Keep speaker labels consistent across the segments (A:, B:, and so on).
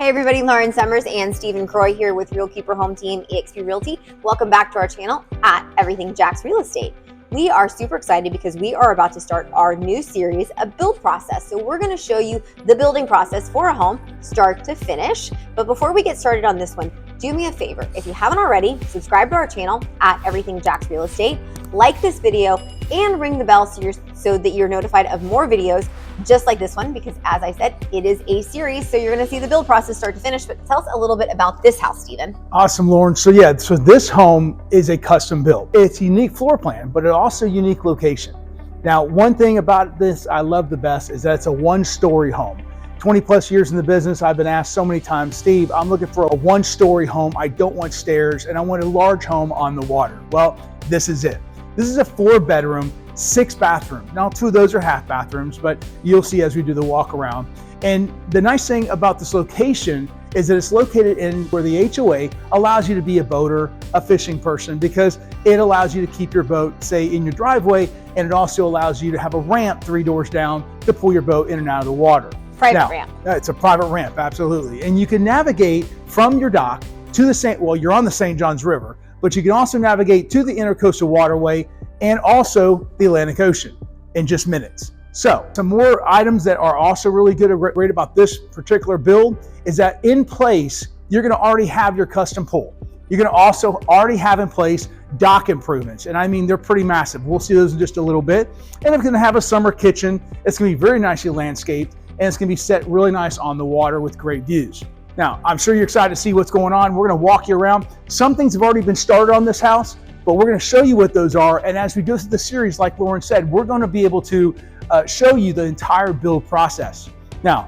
A: everybody, Lauren Summers and Stephen Croy here with Real Keeper Home Team eXp Realty. Welcome back to our channel at Everything Jax Real Estate. We are super excited because we are about to start our new series, a build process. So we're going to show you the building process for a home, start to finish. But before we get started on this one, do me a favor. If you haven't already, subscribe to our channel at Everything Jax Real Estate, like this video, and ring the bell so that you're notified of more videos just like this one, because as I said, it is a series, so you're going to see the build process start to finish. But tell us a little bit about this house, Stephen.
B: Awesome, Lauren. So this home is a custom build. It's a unique floor plan, but it also a unique location. Now, one thing about this I love the best is that it's a one-story home. 20 plus years in the business, I've been asked so many times, Steve, I'm looking for a one-story home. I don't want stairs, and I want a large home on the water. Well, this is it. This is a 4-bedroom, 6 bathrooms. Now, 2 of those are half bathrooms, but you'll see as we do the walk around. And the nice thing about this location is that it's located in where the HOA allows you to be a boater, a fishing person, because it allows you to keep your boat, say, in your driveway, and it also allows you to have a ramp 3 doors down to pull your boat in and out of the water.
A: Private ramp.
B: It's a private ramp, absolutely. And you can navigate from your dock to the you're on the St. Johns River, but you can also navigate to the Intercoastal Waterway and also the Atlantic Ocean in just minutes. So some more items that are also really good or great about this particular build is that in place, you're gonna already have your custom pool. You're gonna also already have in place dock improvements. And I mean, they're pretty massive. We'll see those in just a little bit. And it's gonna have a summer kitchen. It's gonna be very nicely landscaped, and it's gonna be set really nice on the water with great views. Now, I'm sure you're excited to see what's going on. We're gonna walk you around. Some things have already been started on this house, but we're gonna show you what those are. And as we go through the series, like Lauren said, we're gonna be able to show you the entire build process. Now,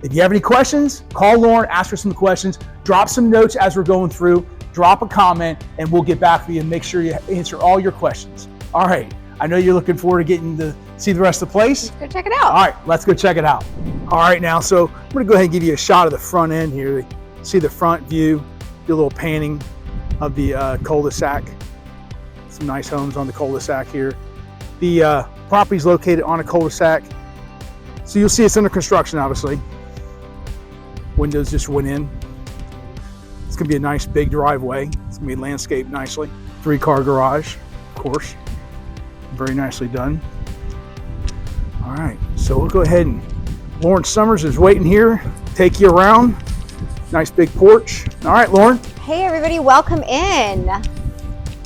B: if you have any questions, call Lauren, ask her some questions, drop some notes as we're going through, drop a comment, and we'll get back to you and make sure you answer all your questions. All right, I know you're looking forward to getting to see the rest of the place.
A: Let's go check it out.
B: All right, let's go check it out. All right, now, so I'm gonna go ahead and give you a shot of the front end here. See the front view, do a little panning of the cul-de-sac. Some nice homes on the cul-de-sac here. The property is located on a cul-de-sac. So you'll see it's under construction, obviously. Windows just went in. It's gonna be a nice big driveway. It's gonna be landscaped nicely. 3-car garage, of course. Very nicely done. All right, so we'll go ahead and Lauren Summers is waiting here, take you around. Nice big porch. All right, Lauren.
A: Hey everybody, welcome in.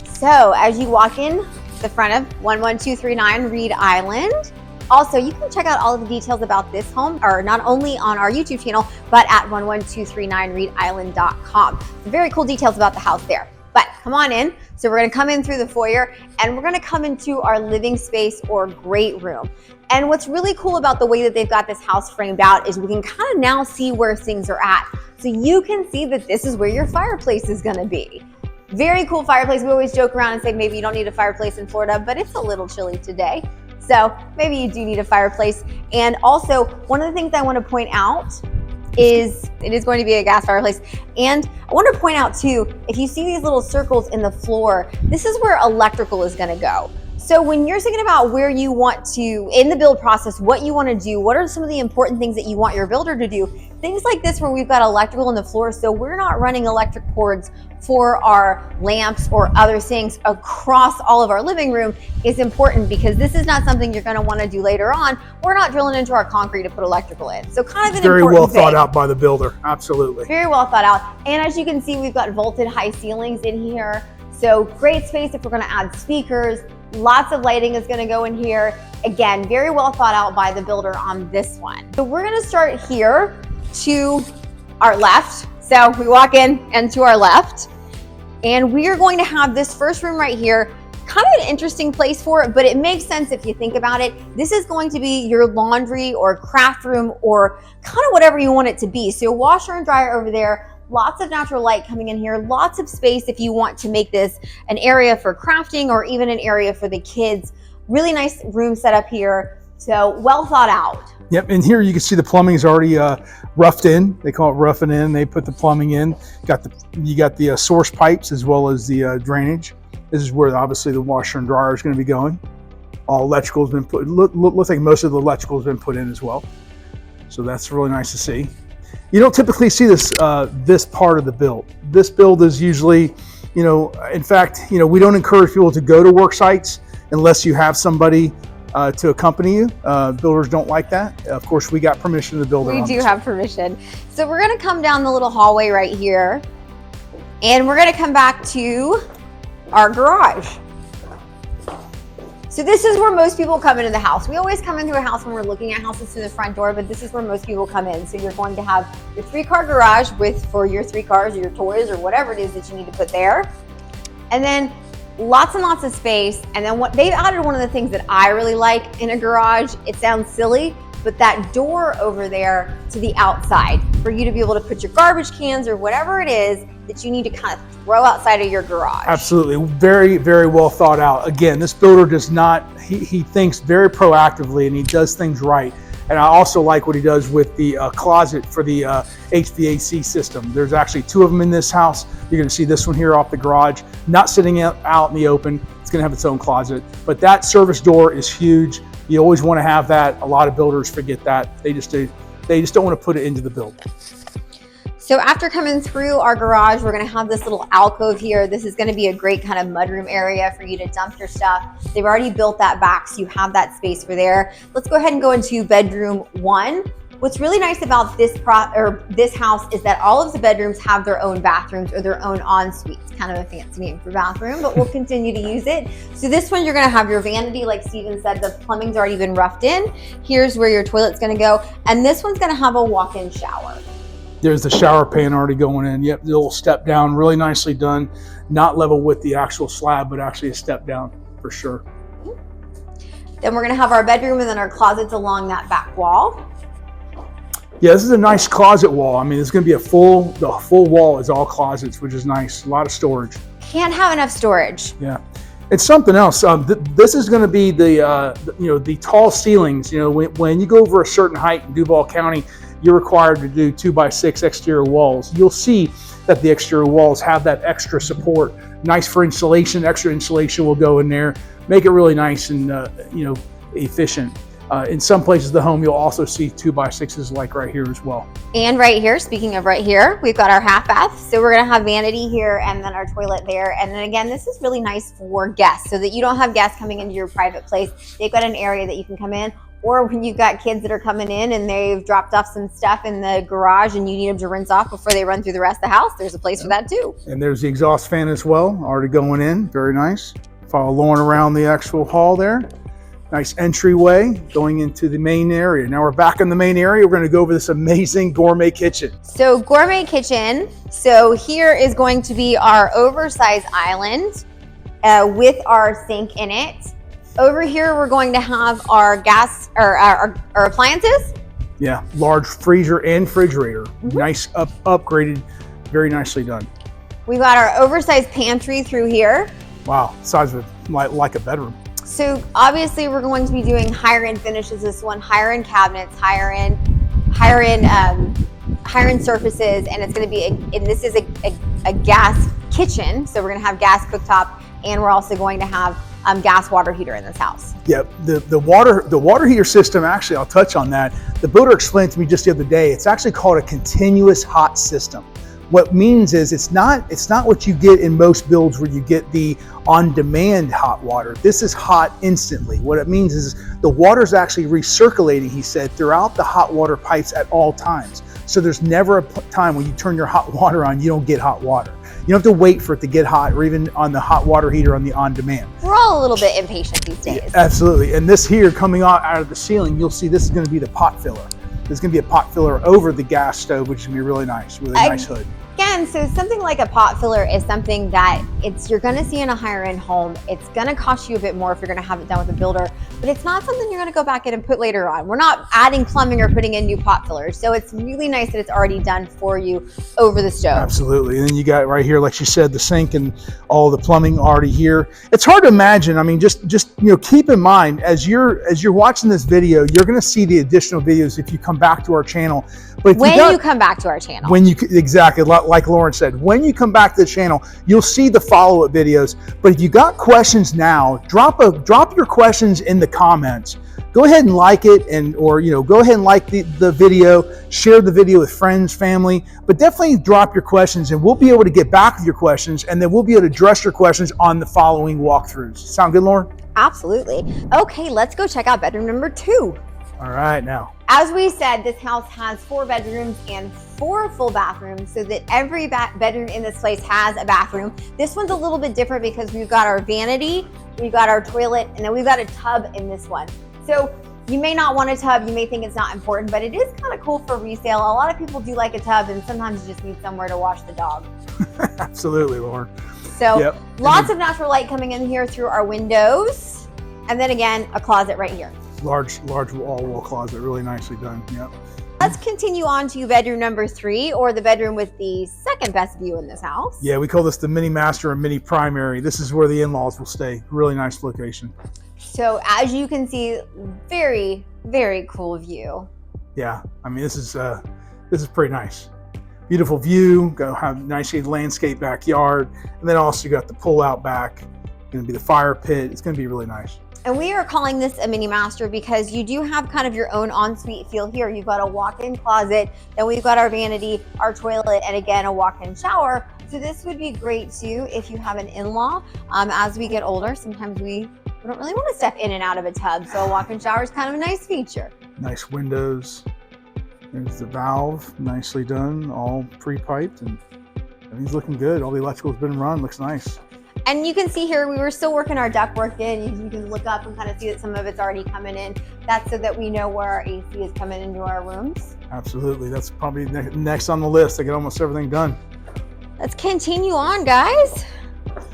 A: So as you walk in the front of 11239 Reed Island, also you can check out all of the details about this home, or not only on our YouTube channel, but at 11239reedisland.com. Very cool details about the house there. But come on in. So we're gonna come in through the foyer and we're gonna come into our living space or great room. And what's really cool about the way that they've got this house framed out is we can kind of now see where things are at. So you can see that this is where your fireplace is gonna be. Very cool fireplace. We always joke around and say maybe you don't need a fireplace in Florida, but it's a little chilly today. So maybe you do need a fireplace. And also, one of the things I want to point out is it is going to be a gas fireplace. And I want to point out too, if you see these little circles in the floor, this is where electrical is going to go. So when you're thinking about where you want to, in the build process, what you want to do, what are some of the important things that you want your builder to do, things like this where we've got electrical in the floor, so we're not running electric cords for our lamps or other things across all of our living room is important, because this is not something you're going to want to do later on. We're not drilling into our concrete to put electrical in. So kind of an
B: very
A: important
B: well
A: thing.
B: Thought out by the builder, absolutely.
A: Very well thought out. And as you can see, we've got vaulted high ceilings in here. So great space if we're going to add speakers. Lots of lighting is going to go in here. Again, very well thought out by the builder on this one. So we're going to start here to our left. So we walk in and to our left, and we are going to have this first room right here. Kind of an interesting place for it, but it makes sense if you think about it. This is going to be your laundry or craft room or kind of whatever you want it to be. So washer and dryer over there. Lots of natural light coming in here, lots of space if you want to make this an area for crafting or even an area for the kids. Really nice room set up here. So well thought out.
B: Yep, and here you can see the plumbing is already roughed in. They call it roughing in. They put the plumbing in. You got the source pipes as well as the drainage. This is where obviously the washer and dryer is going to be going. All electrical has been put. Looks like most of the electrical has been put in as well. So that's really nice to see. You don't typically see this this part of the build. This build is usually, in fact, we don't encourage people to go to work sites unless you have somebody to accompany you. Builders don't like that. Of course, we got permission to build it.
A: We do have permission. So we're gonna come down the little hallway right here, and we're gonna come back to our garage. So this is where most people come into the house. We always come into a house when we're looking at houses through the front door, but this is where most people come in. So you're going to have your 3-car garage for your 3 cars or your toys or whatever it is that you need to put there. And then lots and lots of space. And then what they've added, one of the things that I really like in a garage, it sounds silly, but that door over there to the outside for you to be able to put your garbage cans or whatever it is that you need to kind of throw outside of your garage.
B: Absolutely. Very, very well thought out. Again, this builder does not, he thinks very proactively and he does things right. And I also like what he does with the closet for the HVAC system. There's actually 2 of them in this house. You're going to see this one here off the garage, not sitting out in the open. It's going to have its own closet. But that service door is huge. You always want to have that. A lot of builders forget that. They just don't want to put it into the build.
A: So after coming through our garage, we're gonna have this little alcove here. This is gonna be a great kind of mudroom area for you to dump your stuff. They've already built that back, so you have that space for there. Let's go ahead and go into bedroom 1. What's really nice about this house is that all of the bedrooms have their own bathrooms or their own ensuite. It's kind of a fancy name for bathroom, but we'll continue to use it. So this one, you're gonna have your vanity, like Steven said, the plumbing's already been roughed in. Here's where your toilet's gonna go. And this one's gonna have a walk-in shower.
B: There's the shower pan already going in. Yep, the little step down, really nicely done. Not level with the actual slab, but actually a step down for sure.
A: Then we're gonna have our bedroom and then our closets along that back wall.
B: Yeah, this is a nice closet wall. I mean, it's gonna be the full wall is all closets, which is nice. A lot of storage.
A: Can't have enough storage.
B: Yeah. It's something else. This is going to be the tall ceilings. When you go over a certain height in Duval County, you're required to do 2x6 exterior walls. You'll see that the exterior walls have that extra support. Nice for insulation. Extra insulation will go in there, make it really nice and efficient. In some places of the home, you'll also see 2x6s like right here as well.
A: And right here, speaking of right here, we've got our half bath. So we're gonna have vanity here and then our toilet there. And then again, this is really nice for guests so that you don't have guests coming into your private place. They've got an area that you can come in, or when you've got kids that are coming in and they've dropped off some stuff in the garage and you need them to rinse off before they run through the rest of the house, there's a place for that too.
B: And there's the exhaust fan as well, already going in, very nice. Follow Lauren around the actual hall there. Nice entryway going into the main area. Now we're back in the main area. We're going to go over this amazing gourmet kitchen.
A: So gourmet kitchen. So here is going to be our oversized island with our sink in it. Over here, we're going to have our gas or our appliances.
B: Yeah, large freezer and refrigerator. Nice upgraded, very nicely done.
A: We've got our oversized pantry through here.
B: Wow, size of like a bedroom.
A: So obviously we're going to be doing higher end finishes. This one, higher end cabinets, higher end surfaces, and it's going to be and this is a gas kitchen. So we're going to have gas cooktop, and we're also going to have gas water heater in this house.
B: Yeah, the water heater system. Actually, I'll touch on that. The builder explained to me just the other day. It's actually called a continuous hot system. What means is it's not what you get in most builds where you get the on-demand hot water. This is hot instantly. What it means is the water is actually recirculating, he said, throughout the hot water pipes at all times. So there's never a time when you turn your hot water on, you don't get hot water. You don't have to wait for it to get hot, or even on the hot water heater on the on-demand.
A: We're all a little bit impatient these days.
B: Yeah, absolutely. And this here coming out of the ceiling, you'll see this is going to be the pot filler. There's going to be a pot filler over the gas stove, which is going to be really nice with a nice hood.
A: Again, so something like a pot filler is something that you're going to see in a higher end home. It's going to cost you a bit more if you're going to have it done with a builder, but it's not something you're going to go back in and put later on. We're not adding plumbing or putting in new pot fillers. So it's really nice that it's already done for you over the stove.
B: Absolutely. And then you got right here, like she said, the sink and all the plumbing already here. It's hard to imagine. I mean, just keep in mind as you're watching this video, you're going to see the additional videos if you come back to our channel. But
A: when you come back to our channel.
B: Exactly, like Lauren said, when you come back to the channel, you'll see the follow-up videos. But if you got questions now, drop your questions in the comments. go ahead and like it, or go ahead and like the video, share the video with friends, family, but definitely drop your questions, and we'll be able to get back with your questions, and then we'll be able to address your questions on the following walkthroughs. Sound good, Lauren?
A: Absolutely. Okay, let's go check out bedroom number 2.
B: All right, now.
A: As we said, this house has 4 bedrooms and 4 full bathrooms, so that every bedroom in this place has a bathroom. This one's a little bit different because we've got our vanity, we've got our toilet, and then we've got a tub in this one. So you may not want a tub, you may think it's not important, but it is kind of cool for resale. A lot of people do like a tub, and sometimes you just need somewhere to wash the dog.
B: Absolutely, Lauren.
A: So lots of natural light coming in here through our windows. And then again, a closet right here.
B: Large all-wall closet, really nicely done. Yep.
A: Let's continue on to bedroom number 3, or the bedroom with the second best view in this house.
B: Yeah, we call this the mini master and mini primary. This is where the in-laws will stay. Really nice location.
A: So as you can see, very, very cool view.
B: Yeah, I mean, this is pretty nice. Beautiful view, go have nice landscape backyard, and then also you got the pull out back. Going to be the fire pit. It's going to be really nice.
A: And we are calling this a mini master because you do have kind of your own ensuite feel here. You've got a walk-in closet, then we've got our vanity, our toilet, and again, a walk-in shower. So this would be great too if you have an in-law. As we get older, sometimes we don't really want to step in and out of a tub, so a walk-in shower is kind of a nice feature.
B: Nice windows. There's the valve, nicely done, all pre-piped, and everything's looking good. All the electrical's been run, looks nice.
A: And you can see here, we were still working our ductwork in. You can look up and kind of see that some of it's already coming in. That's so that we know where our AC is coming into our rooms.
B: Absolutely, that's probably next on the list. I get almost everything done.
A: Let's continue on, guys.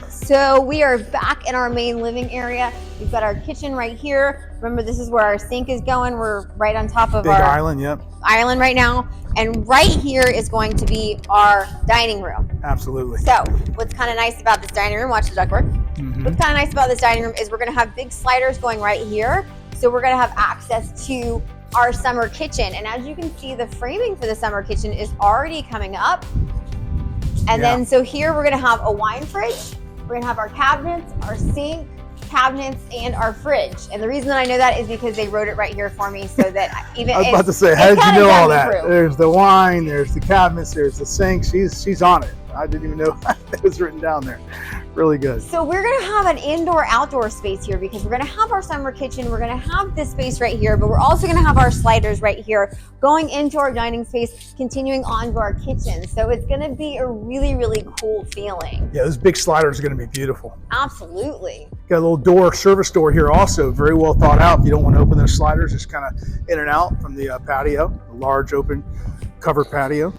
A: So we are back in our main living area. We've got our kitchen right here. Remember, this is where our sink is going. We're right on top of our
B: island, yep.
A: Island right now. And right here is going to be our dining room.
B: Absolutely.
A: So what's kind of nice about this dining room, watch the ductwork. What's kind of nice about this dining room is we're going to have big sliders going right here. So we're going to have access to our summer kitchen. And as you can see, the framing for the summer kitchen is already coming up. And then, so here we're going to have a wine fridge. We're going to have our cabinets, our sink, cabinets, and our fridge. And the reason that I know that is because they wrote it right here for me, so that even
B: I was about to say, how did you know all that? There's the wine, there's the cabinets, there's the sink. She's on it. I didn't even know it was written down there. Really good.
A: So we're going to have an indoor-outdoor space here because we're going to have our summer kitchen. We're going to have this space right here, but we're also going to have our sliders right here going into our dining space, continuing on to our kitchen. So it's going to be a really, really cool feeling.
B: Yeah, those big sliders are going to be beautiful.
A: Absolutely.
B: Got a little door, service door here also, very well thought out. If you don't want to open those sliders, just kind of in and out from the patio, a large open covered patio.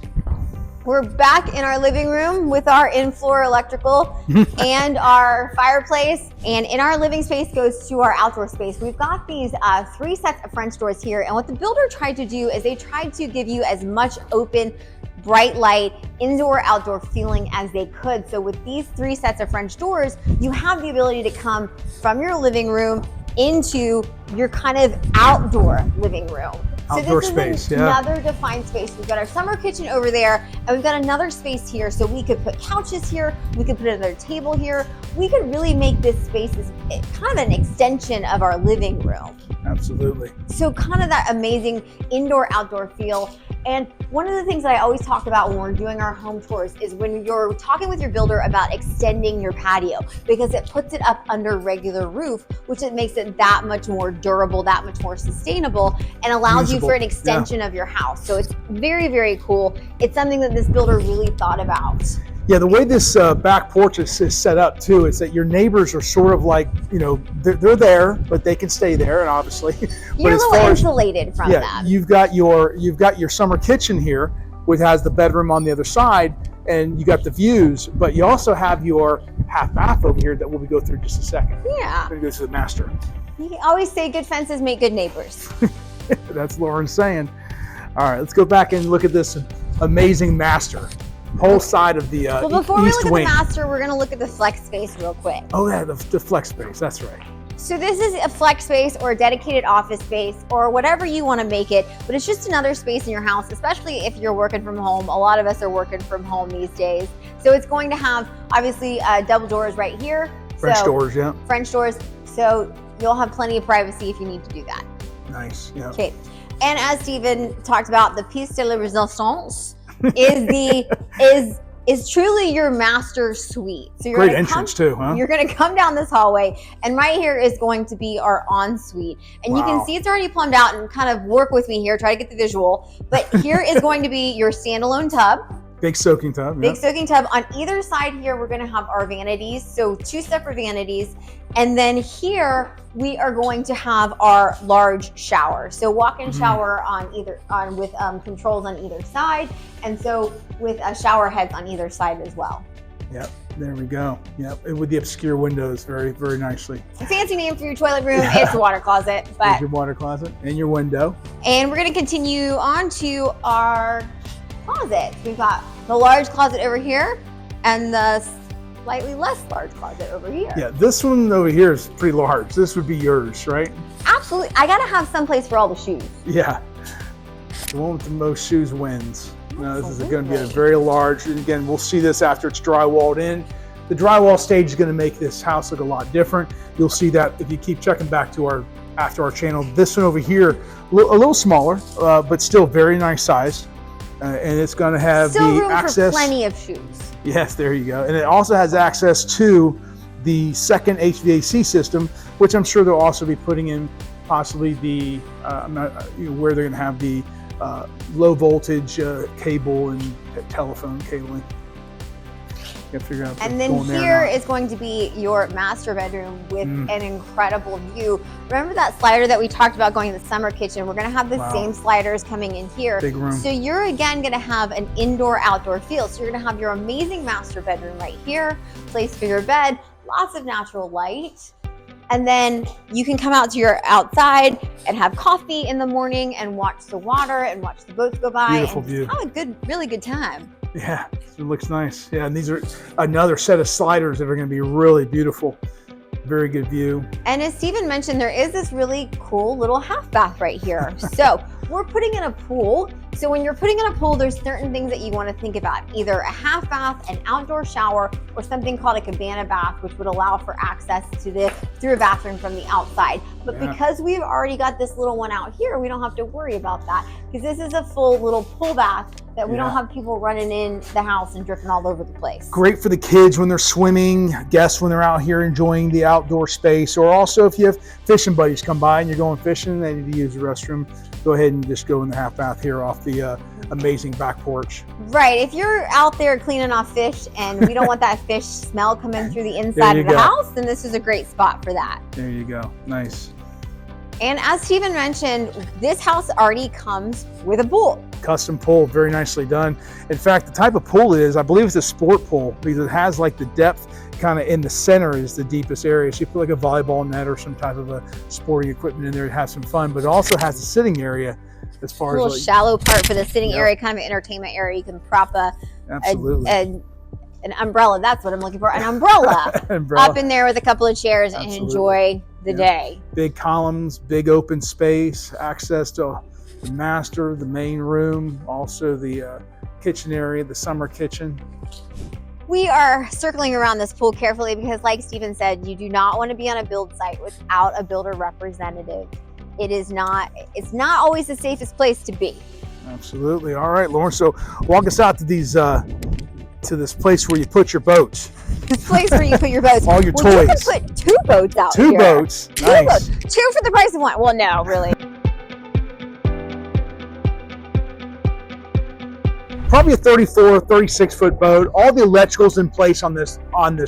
A: We're back in our living room with our in-floor electrical and our fireplace. And in our living space goes to our outdoor space. We've got these 3 sets of French doors here. And what the builder tried to do is they tried to give you as much open, bright light, indoor, outdoor feeling as they could. So with these 3 sets of French doors, you have the ability to come from your living room into your kind of outdoor living room.
B: Outdoor
A: so this
B: space,
A: is another defined space. We've got our summer kitchen over there, and we've got another space here. So we could put couches here, we could put another table here. We could really make this space as kind of an extension of our living room.
B: Absolutely.
A: So kind of that amazing indoor-outdoor feel. And one of the things that I always talk about when we're doing our home tours is when you're talking with your builder about extending your patio, because it puts it up under regular roof, which it makes it that much more durable, that much more sustainable, and allows you for an extension of your house. So it's very, very cool. It's something that this builder really thought about.
B: Yeah, the way this back porch is set up too, is that your neighbors are sort of like, they're there, but they can stay there, and obviously,
A: you're a little insulated from them.
B: You've got your summer kitchen here, which has the bedroom on the other side, and you got the views, but you also have your half bath over here that we'll go through in just a second.
A: Yeah.
B: We're gonna go to the master.
A: You always say good fences make good neighbors.
B: That's Lauren saying. All right, let's go back and look at this amazing master. Whole side of the
A: well, before we
B: east
A: look
B: wing.
A: at the master, we're going to look at the flex space real quick.
B: Oh yeah, the flex space, that's right.
A: So this is a flex space or a dedicated office space or whatever you want to make it, but it's just another space in your house, especially if you're working from home. A lot of us are working from home these days. So it's going to have, obviously, double doors right here.
B: French doors, yeah.
A: French doors, so you'll have plenty of privacy if you need to do that.
B: Nice. Yeah.
A: Okay. And as Stephen talked about, the piece de la resistance is truly your master suite. So
B: Great entrance too, huh?
A: You're going to come down this hallway, and right here is going to be our ensuite. And you can see it's already plumbed out, and kind of work with me here, try to get the visual. But here is going to be your standalone tub.
B: Big soaking tub.
A: Big soaking tub. On either side here, we're going to have our vanities. So 2 separate vanities. And then here we are going to have our large shower. So walk-in shower with controls on either side. And so with shower heads on either side as well.
B: Yep. There we go. Yep. And with the obscure windows, very, very nicely.
A: A fancy name for your toilet room. It's a water closet. But
B: there's your water closet and your window.
A: And we're going to continue on to our closets. We've got the large closet over here and the slightly less large closet over here.
B: Yeah, this one over here is pretty large. This would be yours, right?
A: Absolutely. I gotta have some place for all the shoes.
B: Yeah. The one with the most shoes wins. No, this is going to be a very large, and again, we'll see this after it's drywalled in. The drywall stage is going to make this house look a lot different. You'll see that if you keep checking back to after our channel. This one over here, a little smaller, but still very nice size. And it's going to have
A: still
B: the
A: room
B: access.
A: For plenty of shoes.
B: Yes, there you go. And it also has access to the second HVAC system, which I'm sure they'll also be putting in possibly the where they're going to have the low voltage cable and telephone cabling. Figure out
A: and then here is going to be your master bedroom with an incredible view. Remember that slider that we talked about going to the summer kitchen? We're going to have the same sliders coming in here.
B: Big room.
A: So you're again going to have an indoor-outdoor feel. So you're going to have your amazing master bedroom right here, place for your bed, lots of natural light. And then you can come out to your outside and have coffee in the morning and watch the water and watch the boats go by.
B: Beautiful view.
A: Have a really good time.
B: Yeah, it looks nice. Yeah, and these are another set of sliders that are going to be really beautiful. Very good view. And
A: as Stephen mentioned, there is this really cool little half bath right here. So we're putting in a pool. So when you're putting in a pool, there's certain things that you want to think about. Either a half bath, an outdoor shower, or something called a cabana bath, which would allow for access to through a bathroom from the outside. But because we've already got this little one out here, we don't have to worry about that, because this is a full little pool bath that we don't have people running in the house and dripping all over the place. Great for the kids when they're swimming, guests when they're out here enjoying the outdoor space, or also if you have fishing buddies come by and you're going fishing and they need to use the restroom, go ahead and just go in the half bath here off the amazing back porch. Right, if you're out there cleaning off fish and we don't want that fish smell coming through the inside of the house, then this is a great spot for that. There you go, nice. And as Stephen mentioned, this house already comes with a pool. Custom pool, very nicely done. In fact, the type of pool it is, I believe it's a sport pool, because it has like the depth kind of in the center is the deepest area. So you put like a volleyball net or some type of a sporting equipment in there to have some fun, but it also has a sitting area as far as a little shallow part for the sitting area, kind of an entertainment area. You can prop an umbrella, that's what I'm looking for, an umbrella, up in there with a couple of chairs and enjoy the day. Big columns, big open space, access to the master, the main room, also the kitchen area, the summer kitchen. We are circling around this pool carefully because, like Stephen said, you do not want to be on a build site without a builder representative. It's not always the safest place to be. Absolutely. All right, Lauren, so walk us out to these to this place where you put your boats. This place where you put your boats. All your toys. You can put 2 boats out here. 2 boats. Nice. 2 for the price of 1. Well, no, really. Probably a 34, 36-foot boat. All the electricals in place on this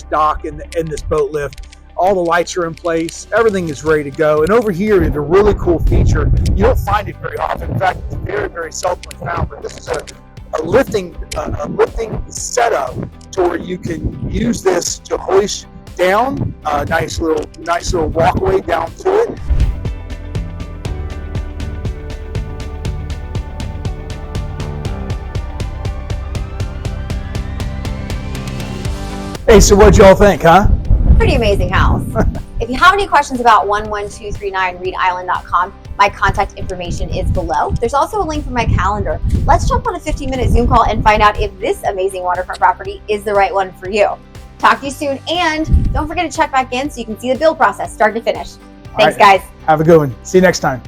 A: dock and this boat lift. All the lights are in place. Everything is ready to go. And over here, the really cool feature, you don't find it very often. In fact, it's very, very seldomly found. But this is a lifting setup to where you can use this to hoist down a nice little walkway down to it. Hey, so what'd y'all think, huh? Pretty amazing house. If you have any questions about 11239reedisland.com, my contact information is below. There's also a link for my calendar. Let's jump on a 15-minute Zoom call and find out if this amazing waterfront property is the right one for you. Talk to you soon, and don't forget to check back in so you can see the build process start to finish. Thanks, guys. Have a good one. See you next time.